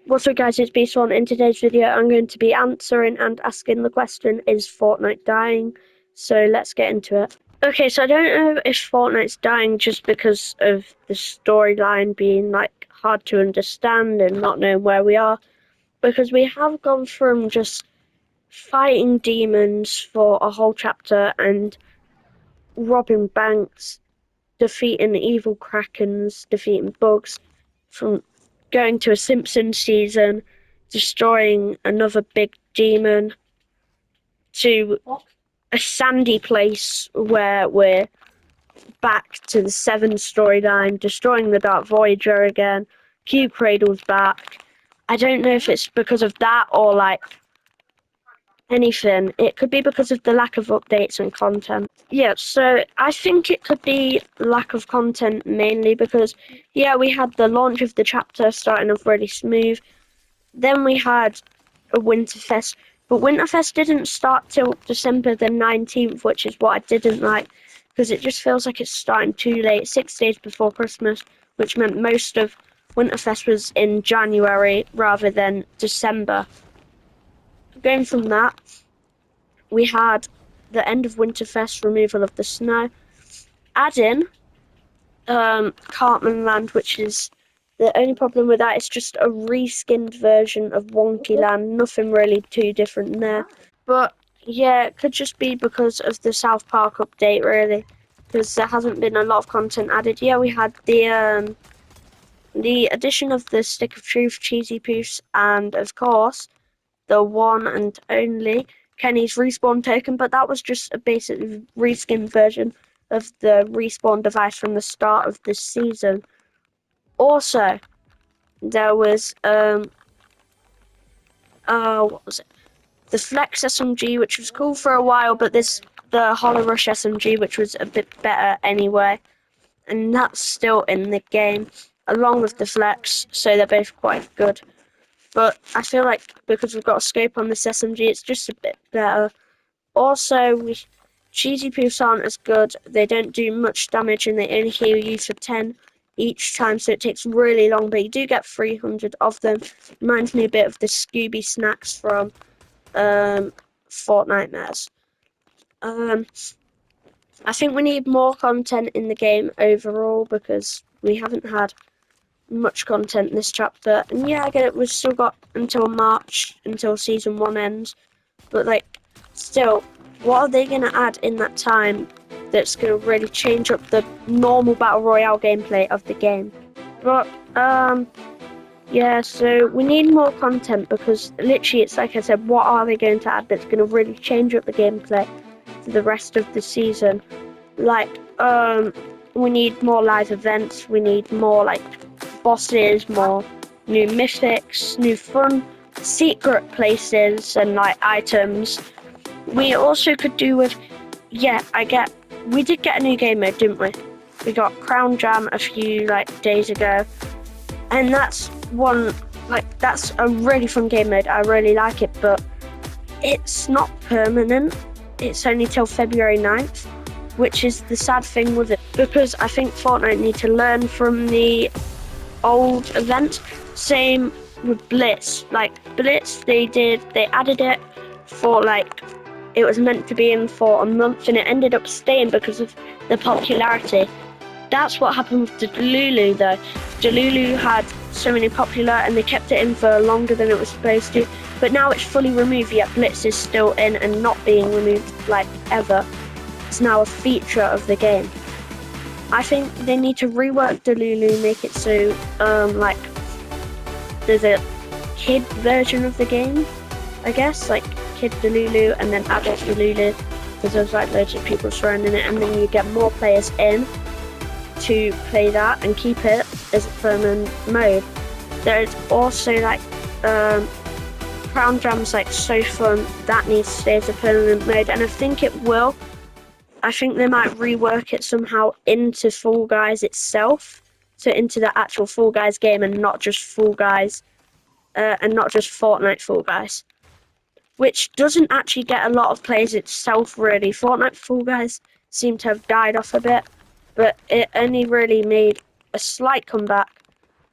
What's up guys, it's B-Swan. In today's video I'm going to be answering and asking the question, is Fortnite dying? So let's get into it. Okay, so I don't know if Fortnite's dying just because of the storyline being like hard to understand and not knowing where we are. Because we have gone from just fighting demons for a whole chapter and robbing banks, defeating evil krakens, defeating bugs, from going to a Simpsons season, destroying another big demon, to a sandy place where we're back to the Seven storyline, destroying the Dark Voyager again, Cube Cradle's back. I don't know if it's because of that or like anything. It could be because of the lack of updates and content. Yeah, so I think it could be lack of content mainly because, yeah, we had the launch of the chapter starting off really smooth. Then we had a Winterfest, but Winterfest didn't start till December the 19th, which is what I didn't like, because it just feels like it's starting too late, 6 days before Christmas, which meant most of Winterfest was in January rather than December. Going from that, we had the end of Winterfest, removal of the snow, add in Cartman Land, which is the only problem with that is just a reskinned version of Wonky Land. Nothing really too different there. But yeah, it could just be because of the South Park update, really, because there hasn't been a lot of content added. Yeah, we had the addition of the Stick of Truth, Cheesy Poofs, and of course the one and only Kenny's respawn token, but that was just a basic reskinned version of the respawn device from the start of this season. Also, there was what was it? The Flex SMG, which was cool for a while, but the Hollow Rush SMG, which was a bit better anyway, and that's still in the game, along with the Flex, so they're both quite good. But I feel like because we've got a scope on this SMG, it's just a bit better. Also, Cheesy Poofs aren't as good. They don't do much damage and they only heal you for 10 each time, so it takes really long, but you do get 300 of them. Reminds me a bit of the Scooby snacks from Fortnite. I think we need more content in the game overall because we haven't had much content in this chapter. And yeah, I get it, we've still got until March, until Season 1 ends, but like, still, what are they going to add in that time that's going to really change up the normal Battle Royale gameplay of the game? But, yeah, so we need more content because literally it's like I said, what are they going to add that's going to really change up the gameplay for the rest of the season? Like, we need more live events, we need more, like, bosses, more new mythics, new fun, secret places and, like, items. We also could do with, yeah, we did get a new game mode, didn't we? We got Crown Jam a few, like, days ago. And that's one, like, that's a really fun game mode. I really like it, but it's not permanent. It's only till February 9th, which is the sad thing with it. Because I think Fortnite need to learn from the old event. Same with Blitz. Like, Blitz, they added it for, like, it was meant to be in for a month, and it ended up staying because of the popularity. That's what happened with the Delulu, though. Delulu had so many popular, and they kept it in for longer than it was supposed to. But now it's fully removed, yet Blitz is still in and not being removed, like, ever. It's now a feature of the game. I think they need to rework Delulu, make it so, like, there's a kid version of the game, I guess, like Kid Delulu and then Adult Delulu, because there's like loads of people surrounding it, and then you get more players in to play that and keep it as a permanent mode. There's also like Crown Jam's like so fun, that needs to stay as a permanent mode, and I think it will. I think they might rework it somehow into Fall Guys itself, so into the actual Fall Guys game and not just Fall Guys, and not just Fortnite Fall Guys, which doesn't actually get a lot of plays itself, really. Fortnite Fall Guys seem to have died off a bit, but it only really made a slight comeback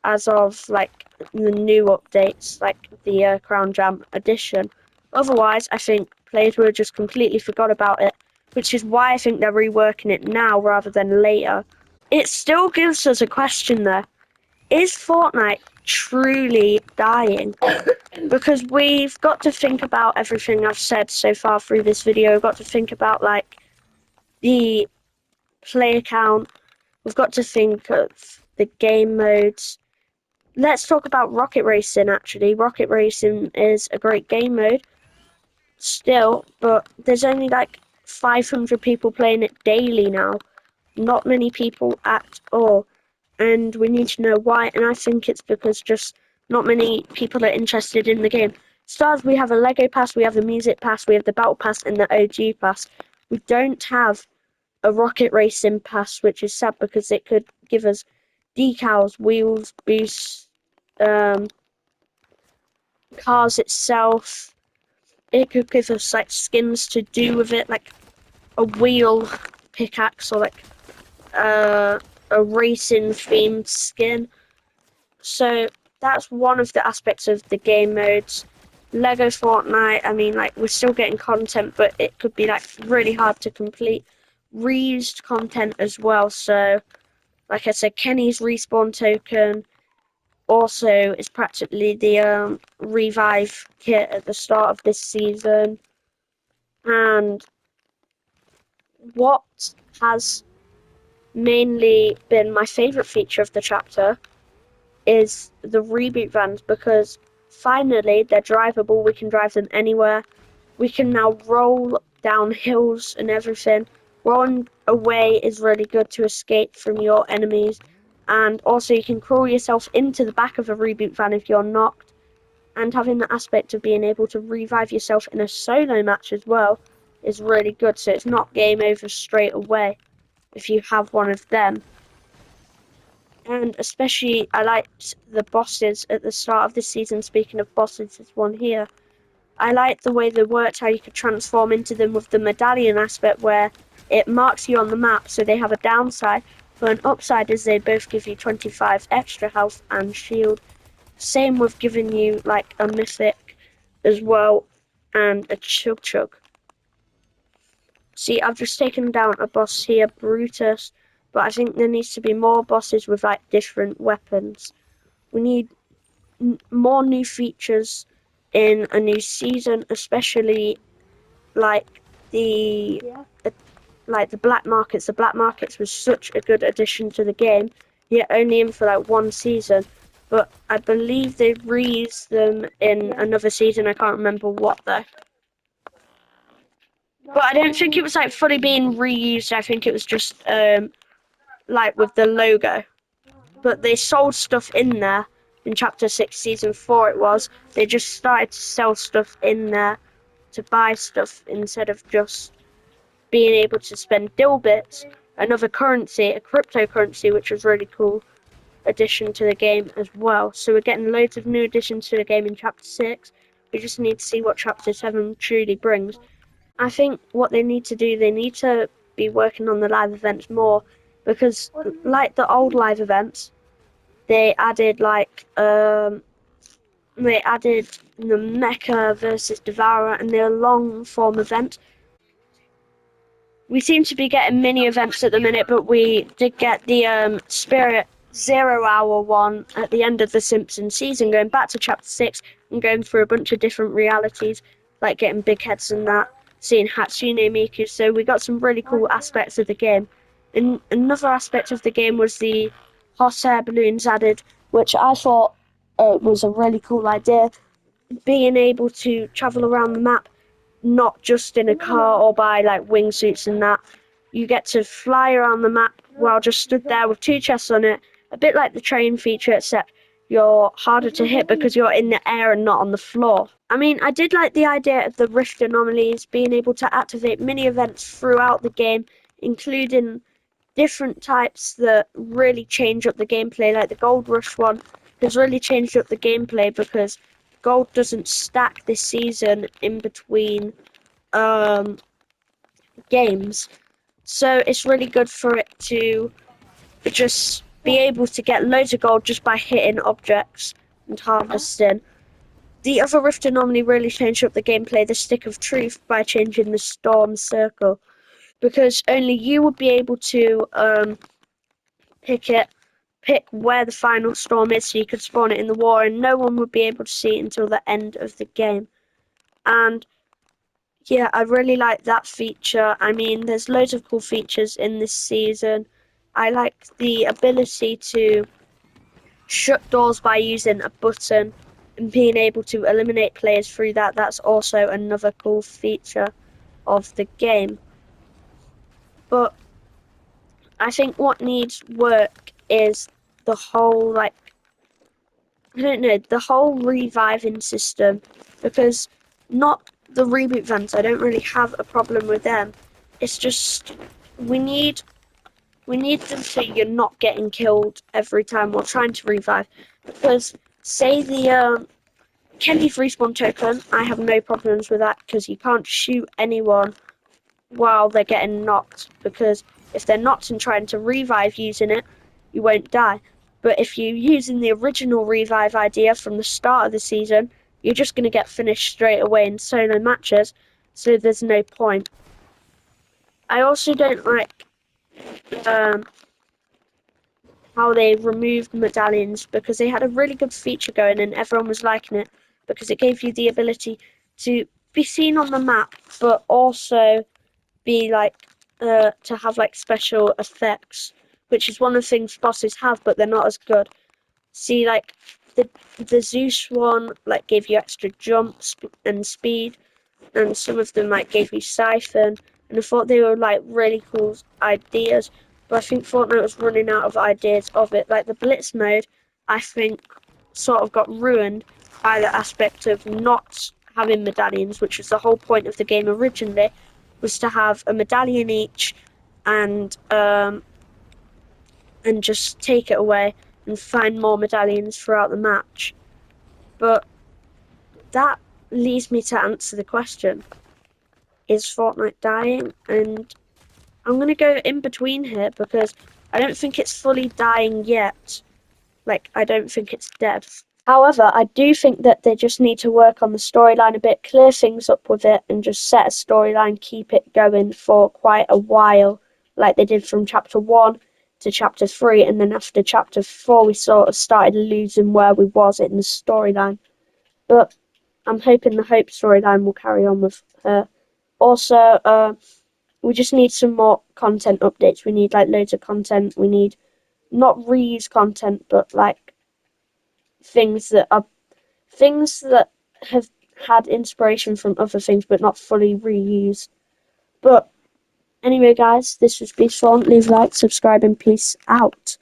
as of like the new updates, like the Crown Jam edition. Otherwise, I think players would have just completely forgot about it, which is why I think they're reworking it now rather than later. It still gives us a question there. Is Fortnite truly dying? Because we've got to think about everything I've said so far through this video. We've got to think about like the player count. We've got to think of the game modes. Let's talk about Rocket Racing actually. Rocket Racing is a great game mode still, but there's only like 500 people playing it daily now. Not many people at all. And we need to know why, and I think it's because just not many people are interested in the game. Stars, we have a Lego pass, we have the music pass, we have the battle pass, and the OG pass. We don't have a rocket racing pass, which is sad because it could give us decals, wheels, boosts, cars itself. It could give us like skins to do with it, like a wheel pickaxe or like a racing themed skin. So that's one of the aspects of the game modes. Lego Fortnite, I mean, like, we're still getting content, but it could be like really hard to complete. Reused content as well. So, like I said, Kenny's respawn token also is practically the revive kit at the start of this season. And what has mainly been my favourite feature of the chapter is the reboot vans, because finally they're drivable. We can drive them anywhere. We can now roll down hills and everything. Rolling away is really good to escape from your enemies, and also you can crawl yourself into the back of a reboot van if you're knocked, and having the aspect of being able to revive yourself in a solo match as well is really good, so it's not game over straight away if you have one of them. And especially, I liked the bosses at the start of this season. Speaking of bosses, there's one here. I liked the way they worked, how you could transform into them with the medallion aspect, where it marks you on the map, so they have a downside, but an upside is they both give you 25 extra health and shield. Same with giving you like a mythic as well, and a chug chug. See, I've just taken down a boss here, Brutus, but I think there needs to be more bosses with like different weapons. We need more new features in a new season, especially like the like the black markets. The black markets was such a good addition to the game, yet only in for like one season. But I believe they reused them in another season. I can't remember what though. But I don't think it was like fully being reused. I think it was just like with the logo. But they sold stuff in there in Chapter 6, Season 4 it was. They just started to sell stuff in there to buy stuff instead of just being able to spend dill bits. Another currency, a cryptocurrency, which was really cool addition to the game as well. So we're getting loads of new additions to the game in Chapter 6. We just need to see what Chapter 7 truly brings. I think what they need to do, they need to be working on the live events more, because like the old live events, they added like the Mecha versus Devourer, and they're long form events. We seem to be getting mini events at the minute, but we did get the Spirit 0 hour one at the end of the Simpsons season, going back to Chapter 6 and going through a bunch of different realities, like getting big heads and that, seeing Hatsune Miku. So we got some really cool aspects of the game. And another aspect of the game was the hot air balloons added, which I thought was a really cool idea. Being able to travel around the map, not just in a car or by like wingsuits and that. You get to fly around the map while just stood there with two chests on it, a bit like the train feature, except you're harder to hit because you're in the air and not on the floor. I mean, I did like the idea of the rift anomalies, being able to activate mini events throughout the game, including different types that really change up the gameplay, like the Gold Rush one has really changed up the gameplay because gold doesn't stack this season in between games. So it's really good for it to just be able to get loads of gold just by hitting objects and harvesting. The other rifter normally really changed up the gameplay, the Stick of Truth, by changing the storm circle, because only you would be able to pick where the final storm is, so you could spawn it in the war, and no one would be able to see it until the end of the game. And yeah, I really like that feature. I mean, there's loads of cool features in this season. I like the ability to shut doors by using a button and being able to eliminate players through that. That's also another cool feature of the game. But I think what needs work is the whole, like, I don't know, the whole reviving system, because not the reboot vans, I don't really have a problem with them. It's just we need them so you're not getting killed every time while trying to revive. Because say the Kenny's respawn token, I have no problems with that because you can't shoot anyone while they're getting knocked, because if they're knocked and trying to revive using it, you won't die. But if you're using the original revive idea from the start of the season, you're just going to get finished straight away in solo matches, so there's no point. I also don't like um, how they removed medallions, because they had a really good feature going and everyone was liking it, because it gave you the ability to be seen on the map, but also be like to have like special effects, which is one of the things bosses have, but they're not as good. See, like the Zeus one, like gave you extra jumps and speed, and some of them like gave you siphon, and I thought they were like really cool ideas. But I think Fortnite was running out of ideas of it. Like the Blitz mode, I think sort of got ruined by the aspect of not having medallions, which was the whole point of the game originally, was to have a medallion each, and just take it away and find more medallions throughout the match. But that leads me to answer the question: is Fortnite dying? And I'm gonna go in between here, because I don't think it's fully dying yet. Like, I don't think it's dead. However, I do think that they just need to work on the storyline a bit, clear things up with it, and just set a storyline, keep it going for quite a while, like they did from chapter 1 to chapter 3, and then after chapter 4 we sort of started losing where we was in the storyline. But I'm hoping the Hope storyline will carry on with her. Also, we just need some more content updates. We need like loads of content. We need not reuse content, but like things that have had inspiration from other things, but not fully reused. But anyway, guys, this was Beast Leave a like, subscribe, and peace out.